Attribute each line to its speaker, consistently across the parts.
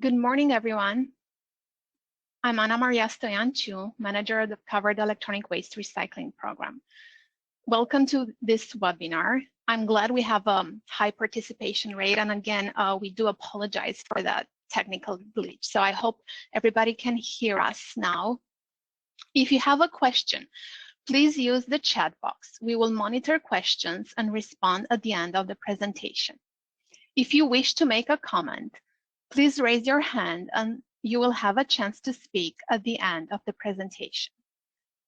Speaker 1: Good morning, everyone. I'm Ana Maria Stoyanchu, manager of the Covered Electronic Waste Recycling Program. Welcome to this webinar. I'm glad we have a high participation rate, and again, we do apologize for that technical glitch. So I hope everybody can hear us now. If you have a question, please use the chat box. We will monitor questions and respond at the end of the presentation. If you wish to make a comment, please raise your hand and you will have a chance to speak at the end of the presentation.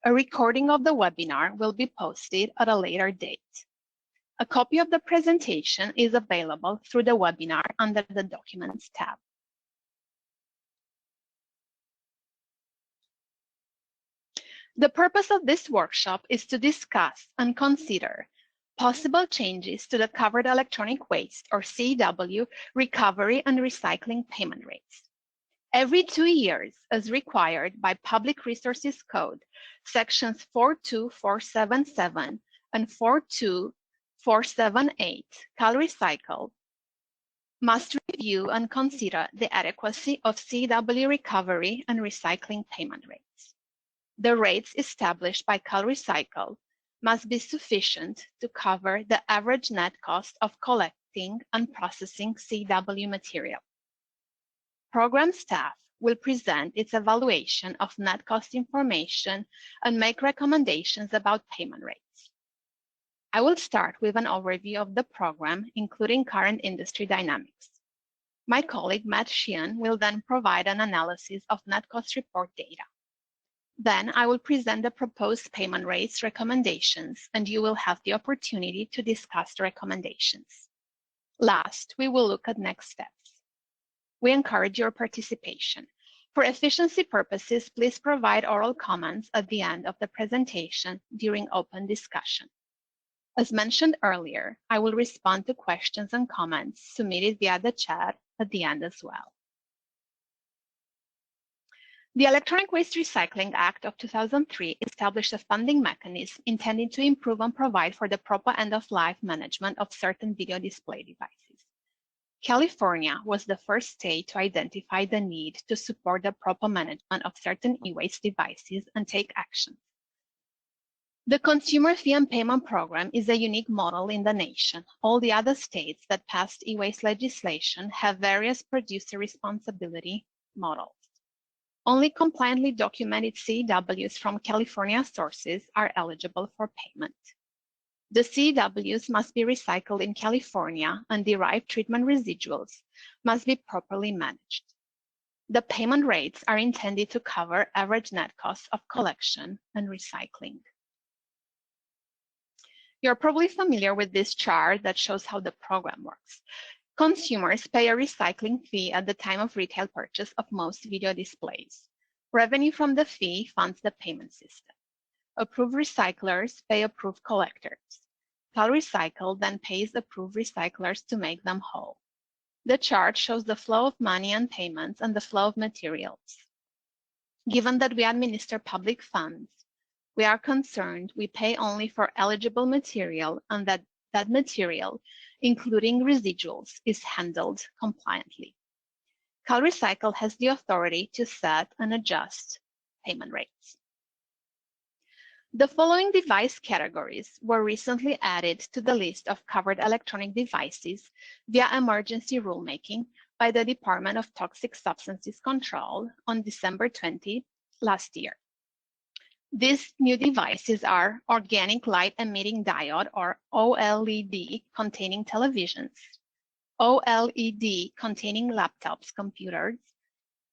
Speaker 1: A recording of the webinar will be posted at a later date. A copy of the presentation is available through the webinar under the Documents tab. The purpose of this workshop is to discuss and consider possible changes to the Covered Electronic Waste, or CEW, recovery and recycling payment rates. Every 2 years, as required by Public Resources Code, sections 42477 and 42478, CalRecycle must review and consider the adequacy of CEW recovery and recycling payment rates. The rates established by CalRecycle must be sufficient to cover the average net cost of collecting and processing CEW material. Program staff will present its evaluation of net cost information and make recommendations about payment rates. I will start with an overview of the program, including current industry dynamics. My colleague, Matt Sheehan, will then provide an analysis of net cost report data. Then I will present the proposed payment rates recommendations, and you will have the opportunity to discuss the recommendations. Last, we will look at next steps. We encourage your participation. For efficiency purposes, please provide oral comments at the end of the presentation during open discussion. As mentioned earlier, I will respond to questions and comments submitted via the chat at the end as well. The Electronic Waste Recycling Act of 2003 established a funding mechanism intended to improve and provide for the proper end-of-life management of certain video display devices. California was the first state to identify the need to support the proper management of certain e-waste devices and take action. The Consumer Fee and Payment Program is a unique model in the nation. All the other states that passed e-waste legislation have various producer responsibility models. Only compliantly documented CEWs from California sources are eligible for payment. The CEWs must be recycled in California, and derived treatment residuals must be properly managed. The payment rates are intended to cover average net costs of collection and recycling. You're probably familiar with this chart that shows how the program works. Consumers pay a recycling fee at the time of retail purchase of most video displays. Revenue from the fee funds the payment system. Approved recyclers pay approved collectors. CalRecycle then pays approved recyclers to make them whole. The chart shows the flow of money and payments and the flow of materials. Given that we administer public funds, we are concerned we pay only for eligible material and that material, including residuals, is handled compliantly. CalRecycle has the authority to set and adjust payment rates. The following device categories were recently added to the list of covered electronic devices via emergency rulemaking by the Department of Toxic Substances Control on December 20 last year. These new devices are organic light emitting diode, or OLED, containing televisions, OLED containing laptops, computers,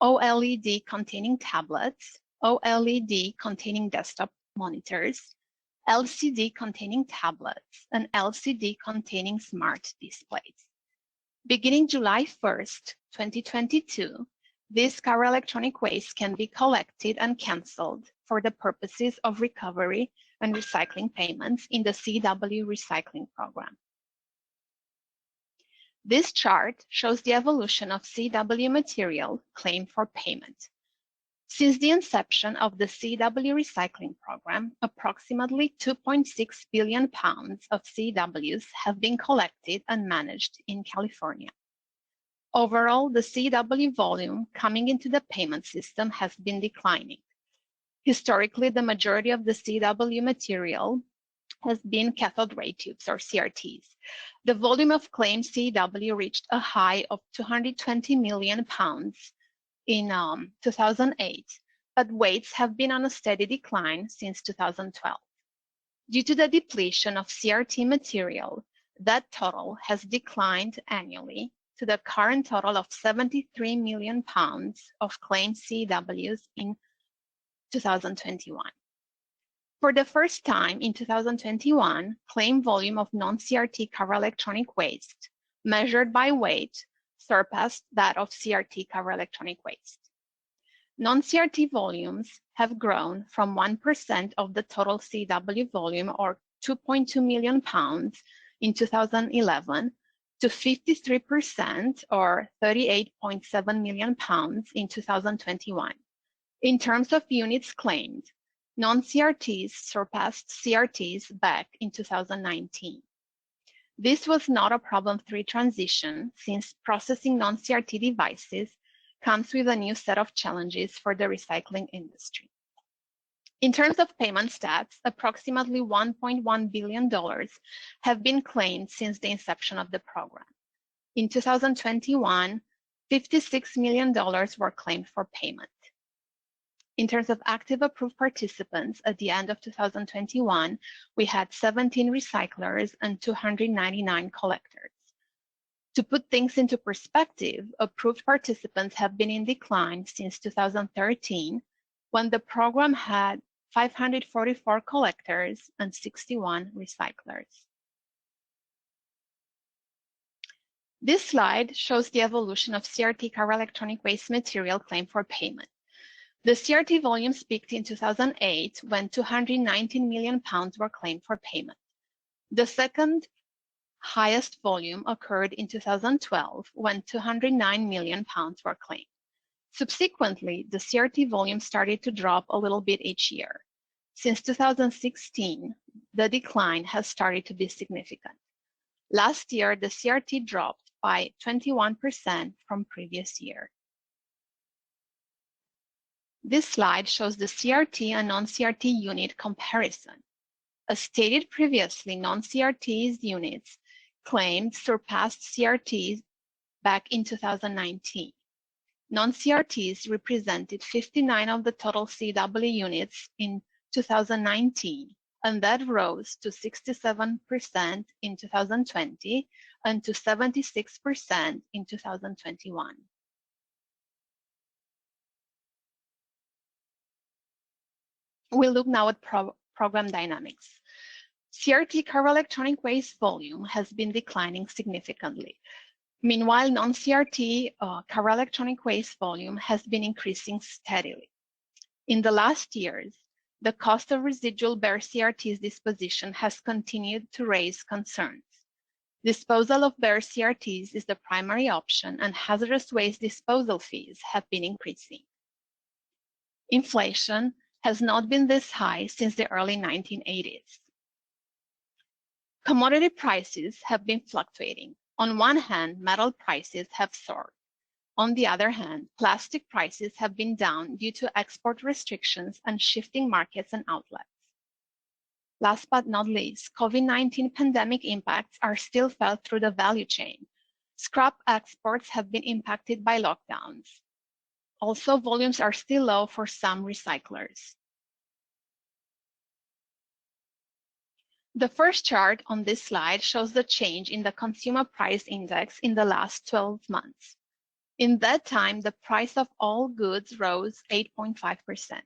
Speaker 1: OLED containing tablets, OLED containing desktop monitors, LCD containing tablets, and LCD containing smart displays. Beginning July 1st, 2022, this covered electronic waste can be collected and canceled for the purposes of recovery and recycling payments in the CEW recycling program. This chart shows the evolution of CEW material claimed for payment. Since the inception of the CEW recycling program, approximately 2.6 billion pounds of CEWs have been collected and managed in California. Overall, the CEW volume coming into the payment system has been declining. Historically, the majority of the CEW material has been cathode ray tubes, or CRTs. The volume of claimed CEW reached a high of 220 million pounds in 2008, but weights have been on a steady decline since 2012. Due to the depletion of CRT material, that total has declined annually to the current total of 73 million pounds of claimed CEWs in 2021. For the first time in 2021, claim volume of non-CRT cover electronic waste, measured by weight, surpassed that of CRT cover electronic waste. Non-CRT volumes have grown from 1% of the total CEW volume, or 2.2 million pounds in 2011, to 53%, or 38.7 million pounds in 2021. In terms of units claimed, non-CRTs surpassed CRTs back in 2019. This was not a problem-free transition, since processing non-CRT devices comes with a new set of challenges for the recycling industry. In terms of payment stats, approximately $1.1 billion have been claimed since the inception of the program. In 2021, $56 million were claimed for payment. In terms of active approved participants, at the end of 2021, we had 17 recyclers and 299 collectors. To put things into perspective, approved participants have been in decline since 2013, when the program had 544 collectors and 61 recyclers. This slide shows the evolution of CRT cover electronic waste material claimed for payment. The CRT volumes peaked in 2008 when 219 million pounds were claimed for payment. The second highest volume occurred in 2012 when 209 million pounds were claimed. Subsequently, the CRT volume started to drop a little bit each year. Since 2016, the decline has started to be significant. Last year, the CRT dropped by 21% from previous year. This slide shows the CRT and non-CRT unit comparison. As stated previously, non-CRT's units claimed surpassed CRTs back in 2019. Non-CRTs represented 59 of the total CEW units in 2019, and that rose to 67% in 2020 and to 76% in 2021. We'll look now at program dynamics. CRT cover electronic waste volume has been declining significantly. Meanwhile, non-CRT cover electronic waste volume has been increasing steadily. In the last years, the cost of residual bare CRT's disposition has continued to raise concerns. Disposal of bare CRTs is the primary option, and hazardous waste disposal fees have been increasing. Inflation has not been this high since the early 1980s. Commodity prices have been fluctuating. On one hand, metal prices have soared. On the other hand, plastic prices have been down due to export restrictions and shifting markets and outlets. Last but not least, COVID-19 pandemic impacts are still felt through the value chain. Scrap exports have been impacted by lockdowns. Also, volumes are still low for some recyclers. The first chart on this slide shows the change in the consumer price index in the last 12 months. In that time, the price of all goods rose 8.5%.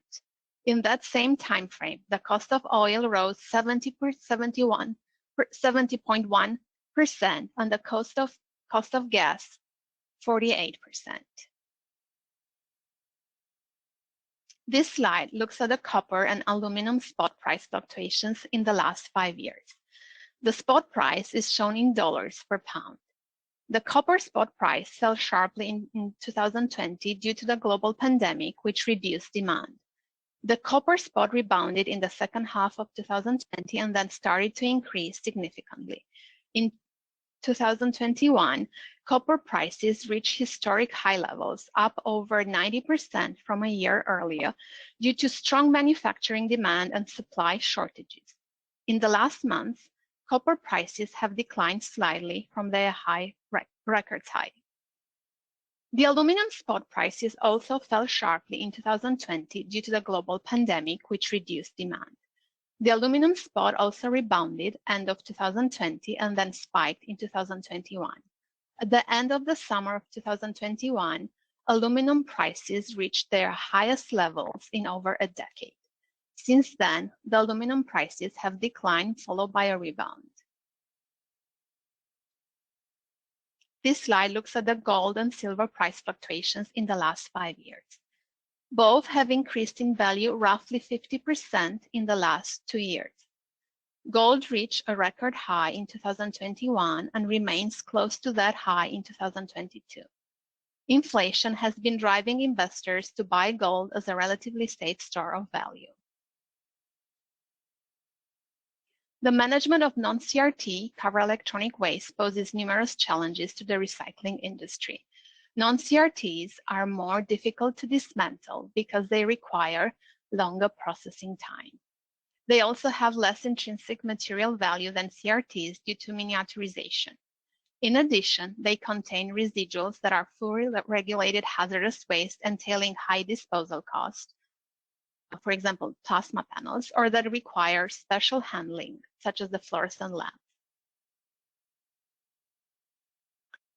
Speaker 1: In that same time frame, the cost of oil rose 70.1%, and the cost of gas 48%. This slide looks at the copper and aluminum spot price fluctuations in the last 5 years. The spot price is shown in dollars per pound. The copper spot price fell sharply in 2020 due to the global pandemic, which reduced demand. The copper spot rebounded in the second half of 2020 and then started to increase significantly. In 2021, copper prices reached historic high levels, up over 90% from a year earlier, due to strong manufacturing demand and supply shortages. In the last month, copper prices have declined slightly from their record high. The aluminum spot prices also fell sharply in 2020 due to the global pandemic, which reduced demand. The aluminum spot also rebounded end of 2020 and then spiked in 2021. At the end of the summer of 2021, aluminum prices reached their highest levels in over a decade. Since then, the aluminum prices have declined, followed by a rebound. This slide looks at the gold and silver price fluctuations in the last 5 years. Both have increased in value roughly 50% in the last 2 years. Gold reached a record high in 2021 and remains close to that high in 2022. Inflation has been driving investors to buy gold as a relatively safe store of value. The management of non-CRT cover electronic waste poses numerous challenges to the recycling industry. Non-CRTs are more difficult to dismantle because they require longer processing time. They also have less intrinsic material value than CRTs due to miniaturization. In addition, they contain residuals that are fully regulated hazardous waste entailing high disposal cost, for example, plasma panels, or that require special handling, such as the fluorescent lamp.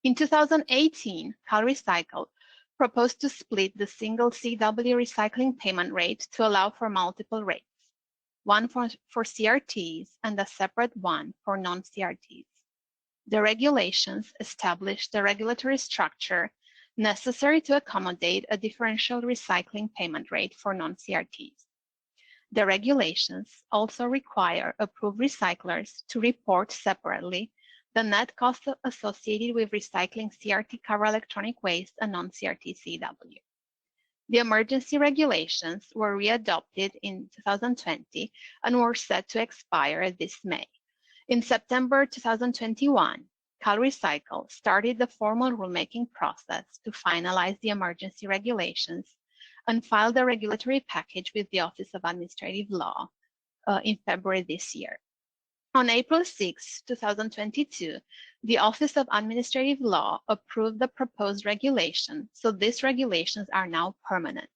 Speaker 1: In 2018, CalRecycle proposed to split the single CEW recycling payment rate to allow for multiple rates, one for CRTs and a separate one for non-CRTs. The regulations established the regulatory structure necessary to accommodate a differential recycling payment rate for non-CRTs. The regulations also require approved recyclers to report separately the net cost associated with recycling CRT cover electronic waste and non-CRT CEW. The emergency regulations were readopted in 2020 and were set to expire this May. In September 2021, CalRecycle started the formal rulemaking process to finalize the emergency regulations and filed the regulatory package with the Office of Administrative Law in February this year. On April 6, 2022, the Office of Administrative Law approved the proposed regulation, so these regulations are now permanent.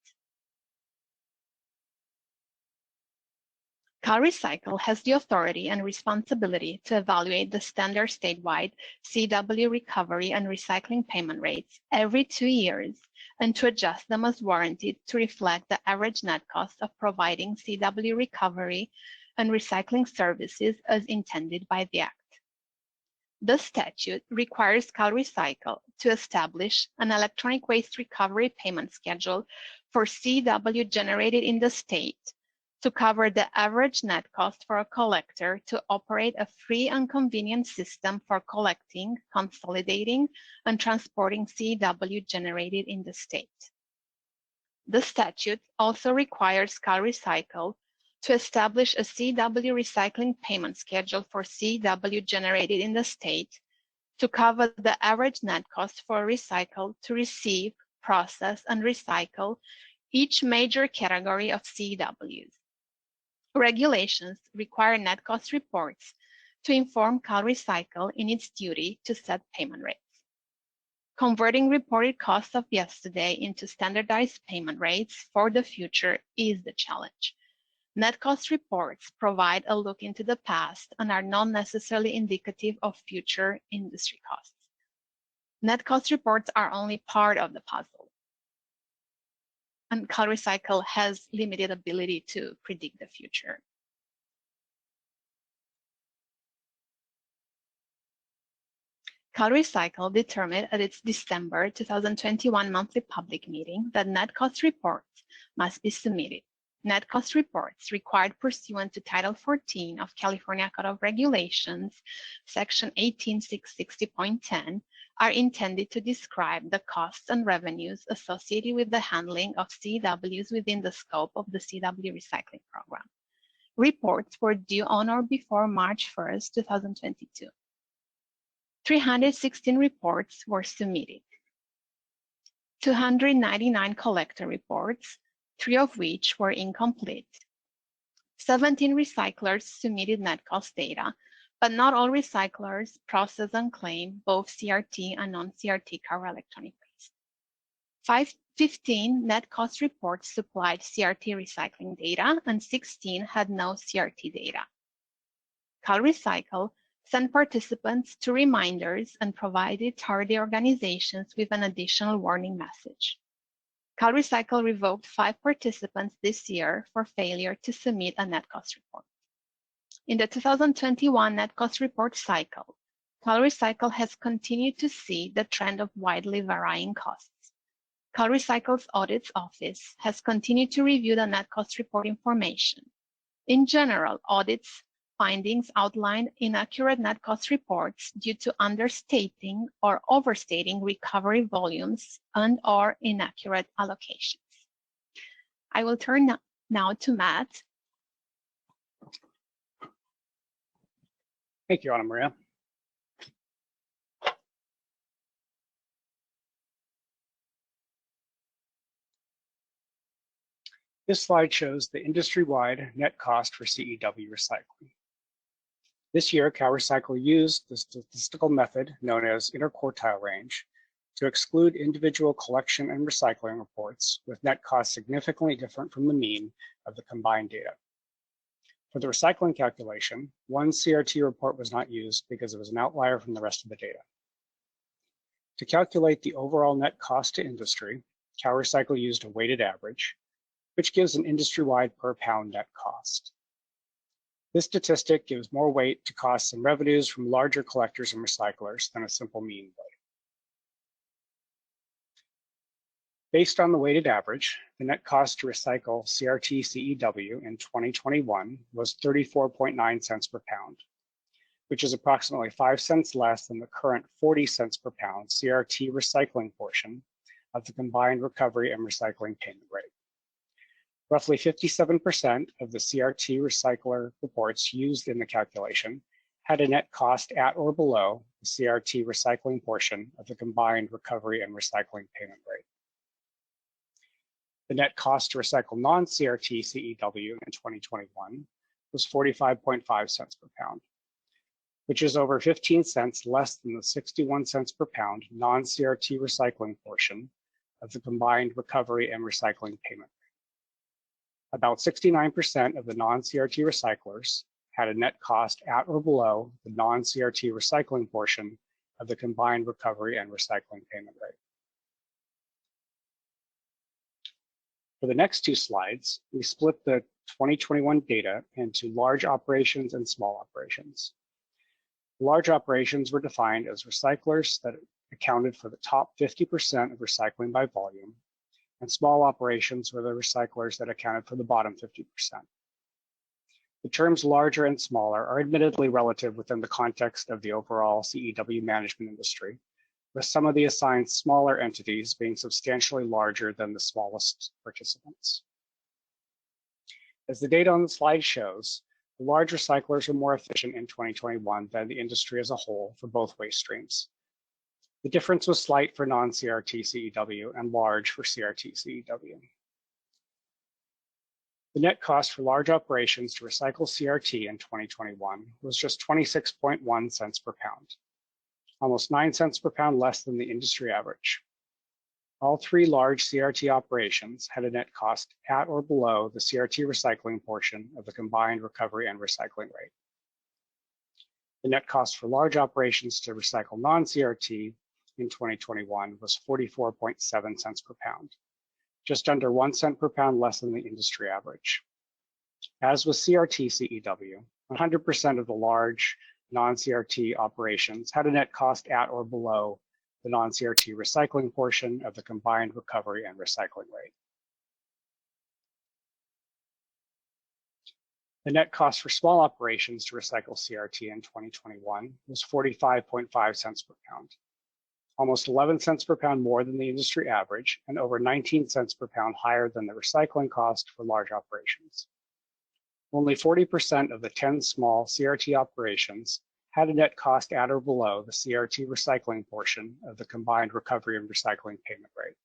Speaker 1: CalRecycle has the authority and responsibility to evaluate the standard statewide CEW recovery and recycling payment rates every 2 years and to adjust them as warranted to reflect the average net cost of providing CEW recovery and recycling services as intended by the Act. The statute requires CalRecycle to establish an electronic waste recovery payment schedule for CEW generated in the state to cover the average net cost for a collector to operate a free and convenient system for collecting, consolidating, and transporting CEW generated in the state. The statute also requires CalRecycle to establish a CEW recycling payment schedule for CEW generated in the state to cover the average net cost for a recycle to receive, process, and recycle each major category of CEWs. Regulations require net cost reports to inform CalRecycle in its duty to set payment rates. Converting reported costs of yesterday into standardized payment rates for the future is the challenge. Net cost reports provide a look into the past and are not necessarily indicative of future industry costs. Net cost reports are only part of the puzzle, and CalRecycle has limited ability to predict the future. CalRecycle determined at its December 2021 monthly public meeting that net cost reports must be submitted. Net cost reports required pursuant to Title 14 of California Code of Regulations, Section 18660.10, are intended to describe the costs and revenues associated with the handling of CEWs within the scope of the CEW recycling program. Reports were due on or before March 1st, 2022. 316 reports were submitted. 299 collector reports, 3 of which were incomplete. 17 recyclers submitted net cost data, but not all recyclers process and claim both CRT and non-CRT car electronic waste. 15 net cost reports supplied CRT recycling data, and 16 had no CRT data. CalRecycle sent participants 2 reminders and provided tardy organizations with an additional warning message. CalRecycle revoked 5 participants this year for failure to submit a net cost report. In the 2021 net cost report cycle, CalRecycle has continued to see the trend of widely varying costs. CalRecycle's Audits Office has continued to review the net cost report information. In general, audits findings outline inaccurate net cost reports due to understating or overstating recovery volumes and/or inaccurate allocations. I will turn now to Matt.
Speaker 2: Thank you, Ana Maria. This slide shows the industry-wide net cost for CEW recycling. This year, CalRecycle used the statistical method known as interquartile range to exclude individual collection and recycling reports with net costs significantly different from the mean of the combined data. For the recycling calculation, one CRT report was not used because it was an outlier from the rest of the data. To calculate the overall net cost to industry, CalRecycle used a weighted average, which gives an industry-wide per pound net cost. This statistic gives more weight to costs and revenues from larger collectors and recyclers than a simple mean would. Based on the weighted average, the net cost to recycle CRT CEW in 2021 was 34.9 cents per pound, which is approximately 5 cents less than the current 40 cents per pound CRT recycling portion of the combined recovery and recycling payment rate. Roughly 57% of the CRT recycler reports used in the calculation had a net cost at or below the CRT recycling portion of the combined recovery and recycling payment rate. The net cost to recycle non-CRT CEW in 2021 was 45.5 cents per pound, which is over 15 cents less than the 61 cents per pound non-CRT recycling portion of the combined recovery and recycling payment rate. About 69% of the non-CRT recyclers had a net cost at or below the non-CRT recycling portion of the combined recovery and recycling payment rate. For the next 2 slides, we split the 2021 data into large operations and small operations. Large operations were defined as recyclers that accounted for the top 50% of recycling by volume, and small operations were the recyclers that accounted for the bottom 50%. The terms larger and smaller are admittedly relative within the context of the overall CEW management industry, with some of the assigned smaller entities being substantially larger than the smallest participants. As the data on the slide shows, the large recyclers were more efficient in 2021 than the industry as a whole for both waste streams. The difference was slight for non-CRT CEW and large for CRT CEW. The net cost for large operations to recycle CRT in 2021 was just 26.1 cents per pound, almost 9 cents per pound less than the industry average. All 3 large CRT operations had a net cost at or below the CRT recycling portion of the combined recovery and recycling rate. The net cost for large operations to recycle non-CRT in 2021 was 44.7 cents per pound, just under 1 cent per pound less than the industry average. As with CRT CEW, 100% of the large non-CRT operations had a net cost at or below the non-CRT recycling portion of the combined recovery and recycling rate. The net cost for small operations to recycle CRT in 2021 was 45.5 cents per pound, almost 11 cents per pound more than the industry average and over 19 cents per pound higher than the recycling cost for large operations. Only 40% of the 10 small CRT operations had a net cost at or below the CRT recycling portion of the combined recovery and recycling payment rate.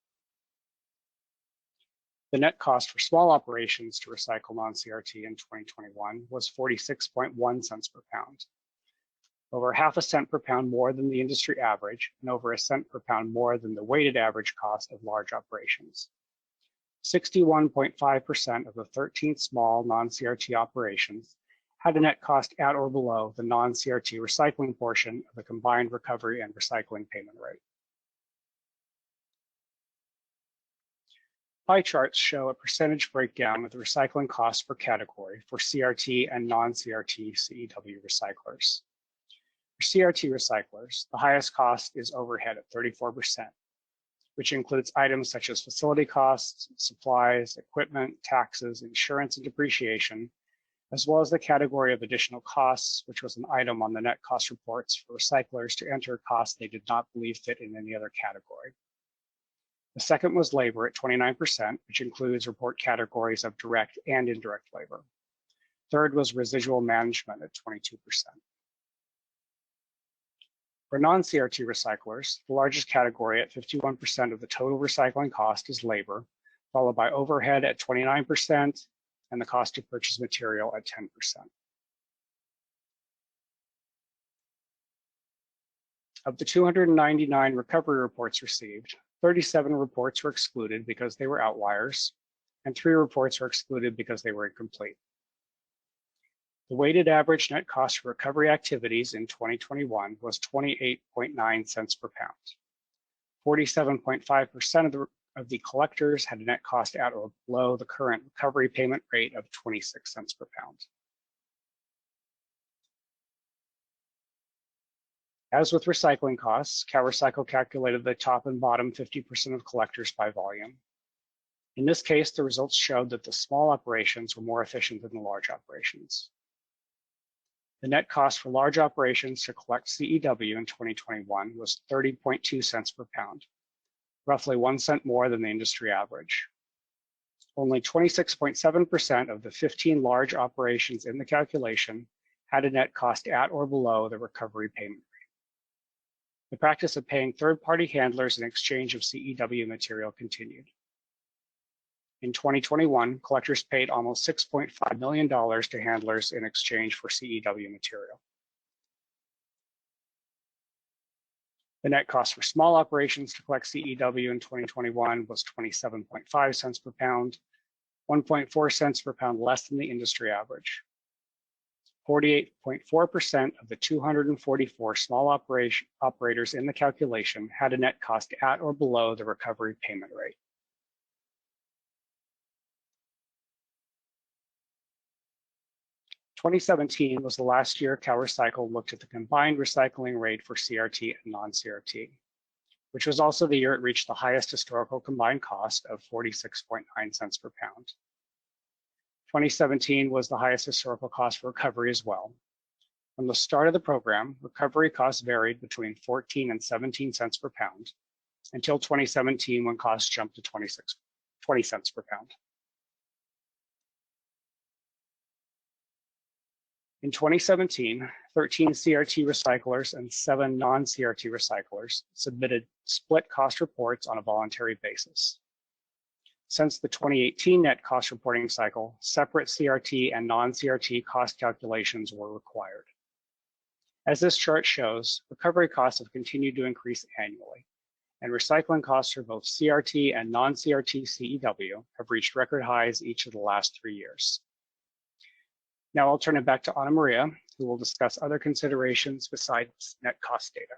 Speaker 2: The net cost for small operations to recycle non-CRT in 2021 was 46.1 cents per pound, over half a cent per pound more than the industry average and over a cent per pound more than the weighted average cost of large operations. 61.5% of the 13 small non-CRT operations had a net cost at or below the non-CRT recycling portion of the combined recovery and recycling payment rate. Pie charts show a percentage breakdown of the recycling costs per category for CRT and non-CRT CEW recyclers. For CRT recyclers, the highest cost is overhead at 34%, which includes items such as facility costs, supplies, equipment, taxes, insurance, and depreciation, as well as the category of additional costs, which was an item on the net cost reports for recyclers to enter costs they did not believe fit in any other category. The second was labor at 29%, which includes report categories of direct and indirect labor. Third was residual management at 22%. For non-CRT recyclers, the largest category at 51% of the total recycling cost is labor, followed by overhead at 29% and the cost to purchase material at 10%. Of the 299 recovery reports received, 37 reports were excluded because they were outliers, and 3 reports were excluded because they were incomplete. The weighted average net cost for recovery activities in 2021 was 28.9 cents per pound. 47.5% of the collectors had a net cost at or below the current recovery payment rate of 26 cents per pound. As with recycling costs, CalRecycle calculated the top and bottom 50% of collectors by volume. In this case, the results showed that the small operations were more efficient than the large operations. The net cost for large operations to collect CEW in 2021 was 30.2 cents per pound, roughly 1 cent more than the industry average. Only 26.7% of the 15 large operations in the calculation had a net cost at or below the recovery payment rate. The practice of paying third-party handlers in exchange of CEW material continued. In 2021, collectors paid almost $6.5 million to handlers in exchange for CEW material. The net cost for small operations to collect CEW in 2021 was 27.5 cents per pound, 1.4 cents per pound less than the industry average. 48.4% of the 244 small operators in the calculation had a net cost at or below the recovery payment rate. (2017) was the last year CalRecycle looked at the combined recycling rate for CRT and non-CRT, which was also the year it reached the highest historical combined cost of 46.9 cents per pound. 2017 was the highest historical cost for recovery as well. From the start of the program, recovery costs varied between 14 and 17 cents per pound until 2017 when costs jumped to 20 cents per pound. In 2017, 13 CRT recyclers and 7 non-CRT recyclers submitted split cost reports on a voluntary basis. Since the 2018 net cost reporting cycle, separate CRT and non-CRT cost calculations were required. As this chart shows, recovery costs have continued to increase annually, and recycling costs for both CRT and non-CRT CEW have reached record highs each of the last 3 years. Now I'll turn it back to Ana Maria, who will discuss other considerations besides net cost data.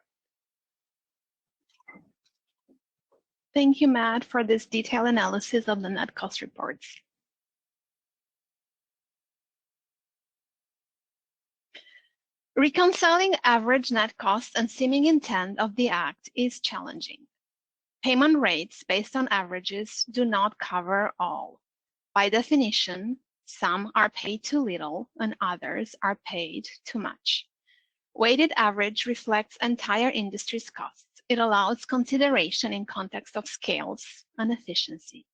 Speaker 1: Thank you, Matt, for this detailed analysis of the net cost reports. Reconciling average net costs and seeming intent of the Act is challenging. Payment rates based on averages do not cover all. By definition, some are paid too little and others are paid too much. Weighted average reflects entire industry's costs. It allows consideration in context of scales and efficiency.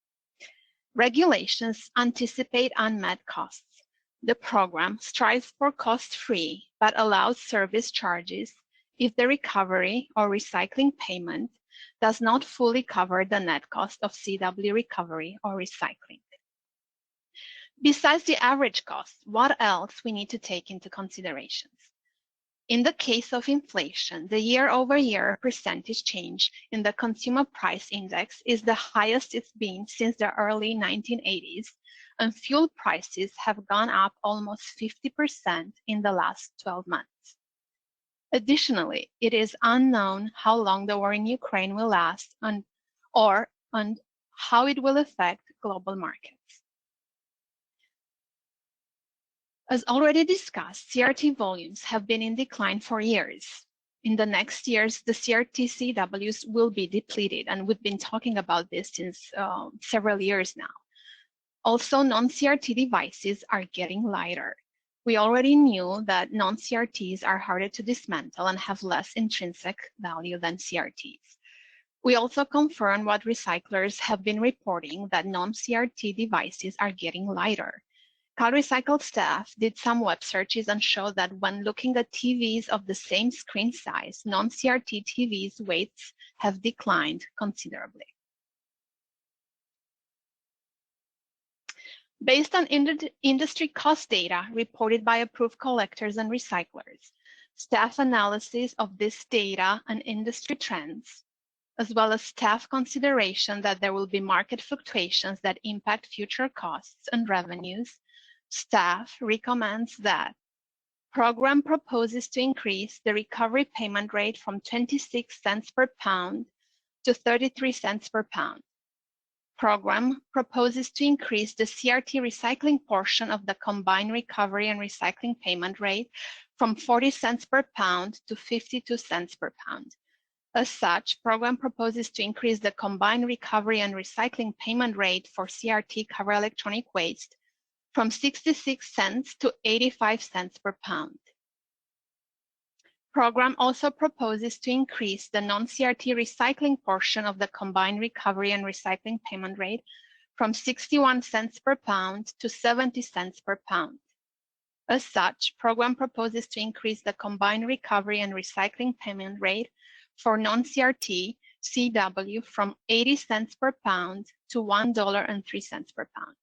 Speaker 1: Regulations anticipate unmet costs. The program strives for cost-free but allows service charges if the recovery or recycling payment does not fully cover the net cost of CEW recovery or recycling. Besides the average cost, what else we need to take into considerations? In the case of inflation, the year-over-year percentage change in the Consumer Price Index is the highest it's been since the early 1980s, and fuel prices have gone up almost 50% in the last 12 months. Additionally, it is unknown how long the war in Ukraine will last and how it will affect global markets. As already discussed, CRT volumes have been in decline for years. In the next years, the CRT CEWs will be depleted, and we've been talking about this since several years now. Also, non-CRT devices are getting lighter. We already knew that non-CRTs are harder to dismantle and have less intrinsic value than CRTs. We also confirmed what recyclers have been reporting, that non-CRT devices are getting lighter. CalRecycle staff did some web searches and showed that when looking at TVs of the same screen size, non-CRT TVs' weights have declined considerably. Based on industry cost data reported by approved collectors and recyclers, staff analysis of this data and industry trends, as well as staff consideration that there will be market fluctuations that impact future costs and revenues, staff recommends that program proposes to increase the recovery payment rate from 26 cents per pound to 33 cents per pound. Program proposes to increase the CRT recycling portion of the combined recovery and recycling payment rate from 40 cents per pound to 52 cents per pound. As such, program proposes to increase the combined recovery and recycling payment rate for CRT cover electronic waste from 66 cents to 85 cents per pound. Program also proposes to increase the non-CRT recycling portion of the combined recovery and recycling payment rate from 61 cents per pound to 70 cents per pound. As such, program proposes to increase the combined recovery and recycling payment rate for non-CRT CEW from 80 cents per pound to $1.03 per pound.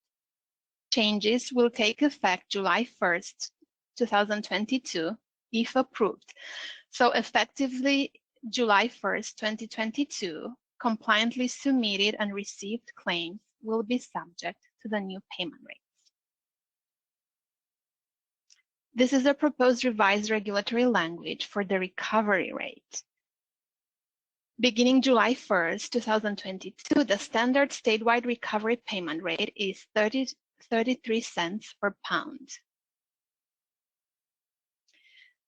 Speaker 1: Changes will take effect July 1st, 2022, if approved. So effectively, July 1st, 2022, compliantly submitted and received claims will be subject to the new payment rates. This is the proposed revised regulatory language for the recovery rate. Beginning July 1st, 2022, the standard statewide recovery payment rate is 33 cents per pound.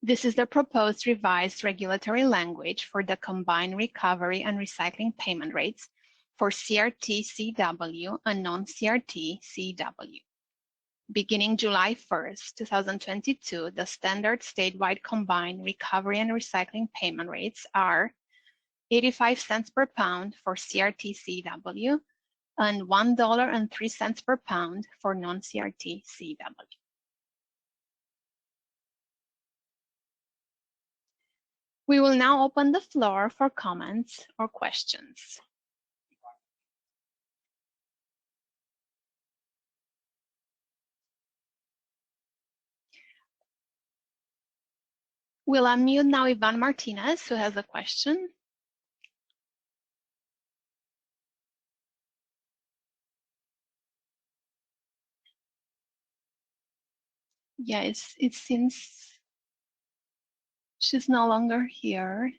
Speaker 1: This is the proposed revised regulatory language for the combined recovery and recycling payment rates for CRT CEW and non-CRT CEW. Beginning July 1st, 2022, the standard statewide combined recovery and recycling payment rates are 85 cents per pound for CRT CEW and $1.03 per pound for non-CRT CEW. We will now open the floor for comments or questions. We'll unmute now Ivan Martinez, who has a question. Yes, it seems she's no longer here.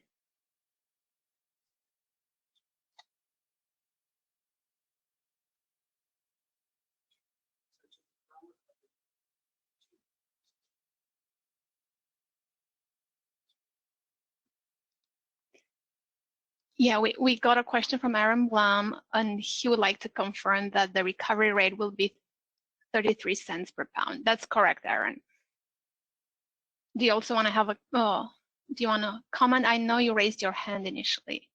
Speaker 1: Yeah, we got a question from Aaron Blum, and he would like to confirm that the recovery rate will be 33 cents per pound. That's correct, Aaron. Do you also want to have a, do you want to comment? I know you raised your hand initially.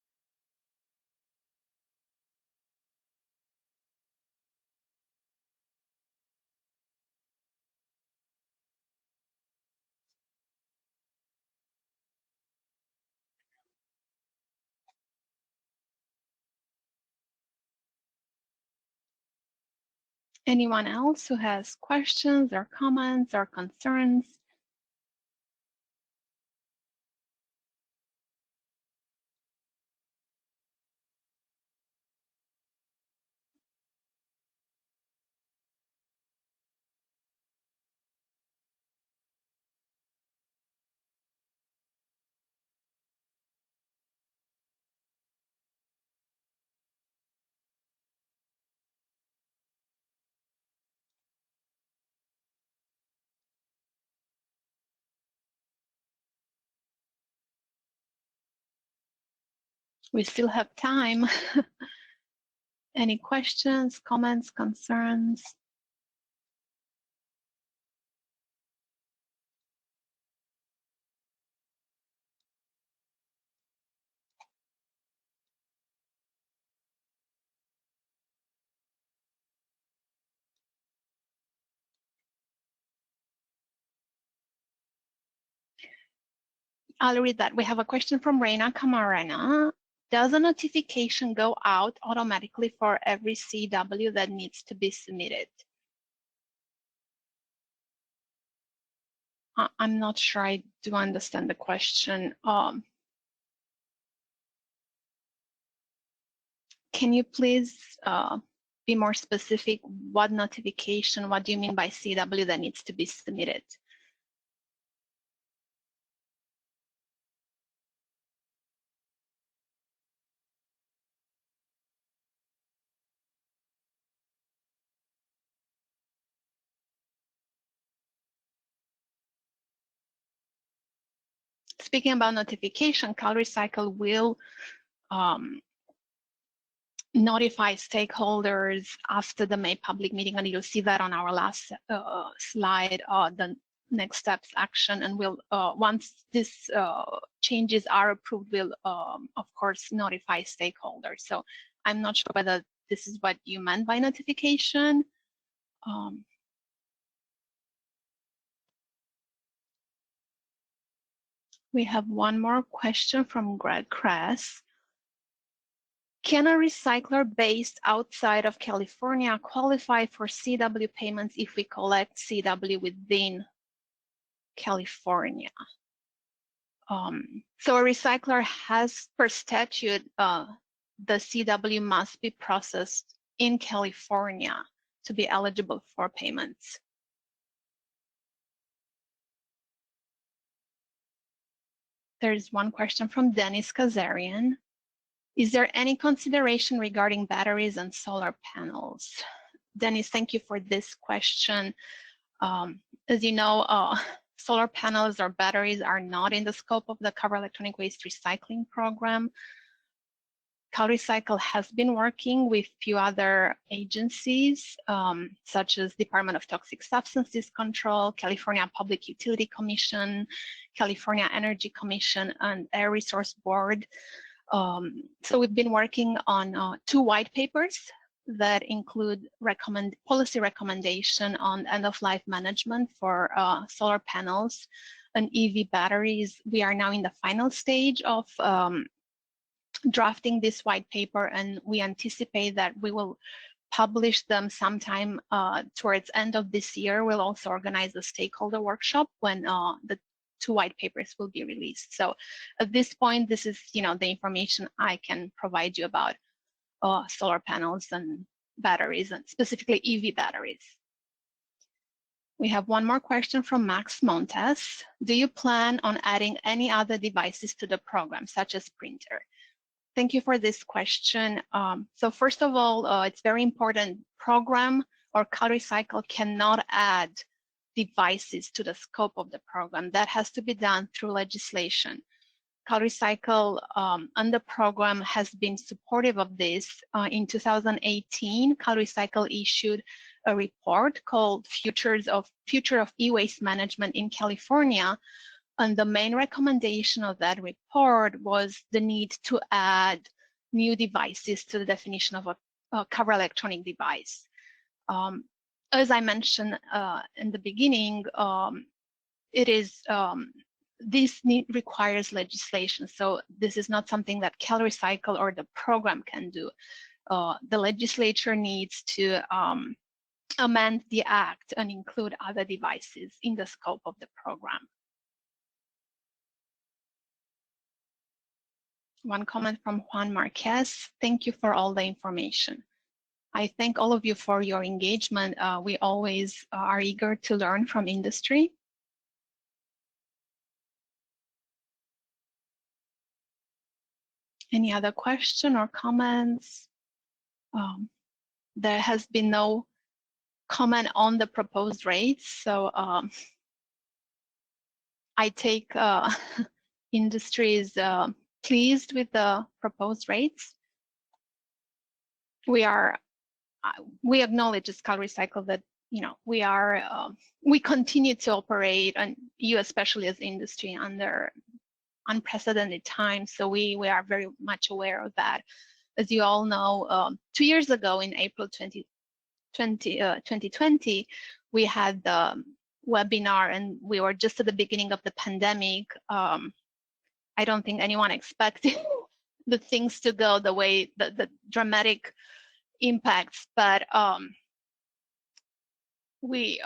Speaker 1: Anyone else who has questions or comments or concerns? We still have time. Any questions, comments, concerns? I'll read that. We have a question from Reina Camarena. Does a notification go out automatically for every CEW that needs to be submitted? I'm not sure I do understand the question. Can you please be more specific? What notification, what do you mean by CEW that needs to be submitted? Speaking about notification, CalRecycle will notify stakeholders after the May public meeting, and you'll see that on our last slide, the next steps action, and we'll once these changes are approved, we'll of course notify stakeholders. So I'm not sure whether this is what you meant by notification. We have one more question from Greg Kress. Can a recycler based outside of California qualify for CEW payments if we collect CEW within California? So a recycler has, per statute, the CEW must be processed in California to be eligible for payments. There's one question from Dennis Kazarian. Is there any consideration regarding batteries and solar panels? Dennis, thank you for this question. As you know, solar panels or batteries are not in the scope of the Covered Electronic Waste Recycling Program. CalRecycle has been working with a few other agencies, such as Department of Toxic Substances Control, California Public Utility Commission, California Energy Commission, and Air Resource Board. So we've been working on 2 white papers that include policy recommendation on end-of-life management for solar panels and EV batteries. We are now in the final stage of drafting this white paper, and we anticipate that we will publish them sometime towards end of this year. We'll also organize a stakeholder workshop when the 2 white papers will be released. So at this point, this is the information I can provide you about solar panels and batteries, and specifically EV batteries. We have one more question from Max Montes. Do you plan on adding any other devices to the program, such as printer? Thank you for this question. So first of all, it's very important. Program or CalRecycle cannot add devices to the scope of the program. That has to be done through legislation. CalRecycle and the program has been supportive of this. In 2018, CalRecycle issued a report called Future of E-Waste Management in California. And the main recommendation of that report was the need to add new devices to the definition of a covered electronic device. As I mentioned in the beginning, this requires legislation. So this is not something that CalRecycle or the program can do. The legislature needs to amend the act and include other devices in the scope of the program. One comment from Juan Marquez: thank you for all the information. I thank all of you for your engagement. We always are eager to learn from industry. Any other question or comments? There has been no comment on the proposed rates, so I take industry is pleased with the proposed rates. We acknowledge as CalRecycle that we continue to operate, and you especially as industry, under unprecedented times. So we are very much aware of that. As you all know, 2 years ago in April 2020, we had the webinar, and we were just at the beginning of the pandemic. I don't think anyone expected the things to go the way, the dramatic impacts, but we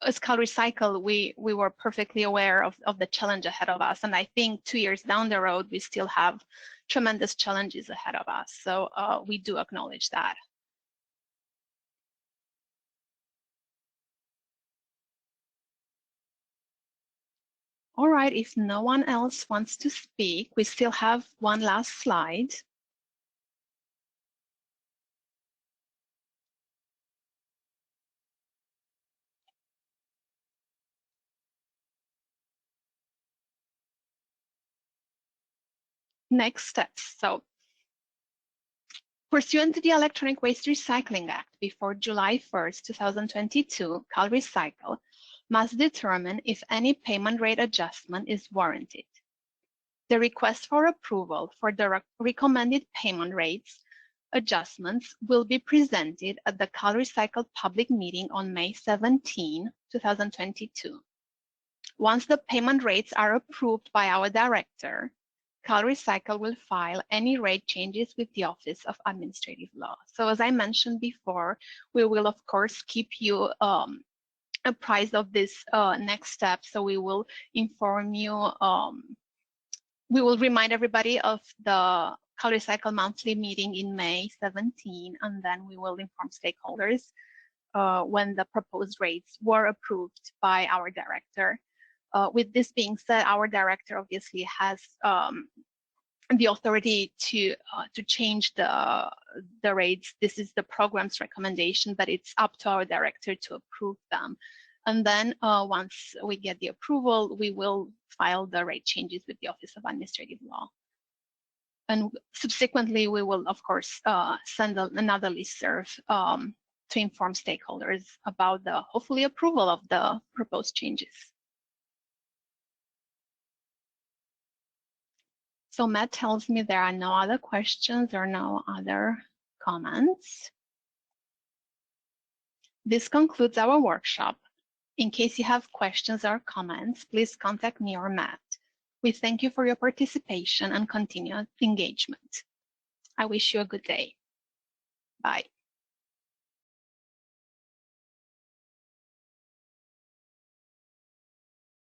Speaker 1: as CalRecycle, we were perfectly aware of the challenge ahead of us. And I think 2 years down the road, we still have tremendous challenges ahead of us. So we do acknowledge that. All right, if no one else wants to speak, we still have one last slide. Next steps. So, pursuant to the Electronic Waste Recycling Act, before July 1st, 2022, CalRecycle must determine if any payment rate adjustment is warranted. The request for approval for the recommended payment rates adjustments will be presented at the CalRecycle public meeting on May 17, 2022. Once the payment rates are approved by our director, CalRecycle will file any rate changes with the Office of Administrative Law. So as I mentioned before, we will of course keep you apprised of this next step. So we will inform you, we will remind everybody of the CalRecycle monthly meeting in May 17, and then we will inform stakeholders when the proposed rates were approved by our director. With this being said, our director obviously has the authority to change the rates. This is the program's recommendation, but it's up to our director to approve them. And then once we get the approval, we will file the rate changes with the Office of Administrative Law. And subsequently, we will, of course, send another listserv to inform stakeholders about the hopefully approval of the proposed changes. So Matt tells me there are no other questions or no other comments. This concludes our workshop. In case you have questions or comments, please contact me or Matt. We thank you for your participation and continued engagement. I wish you a good day. Bye.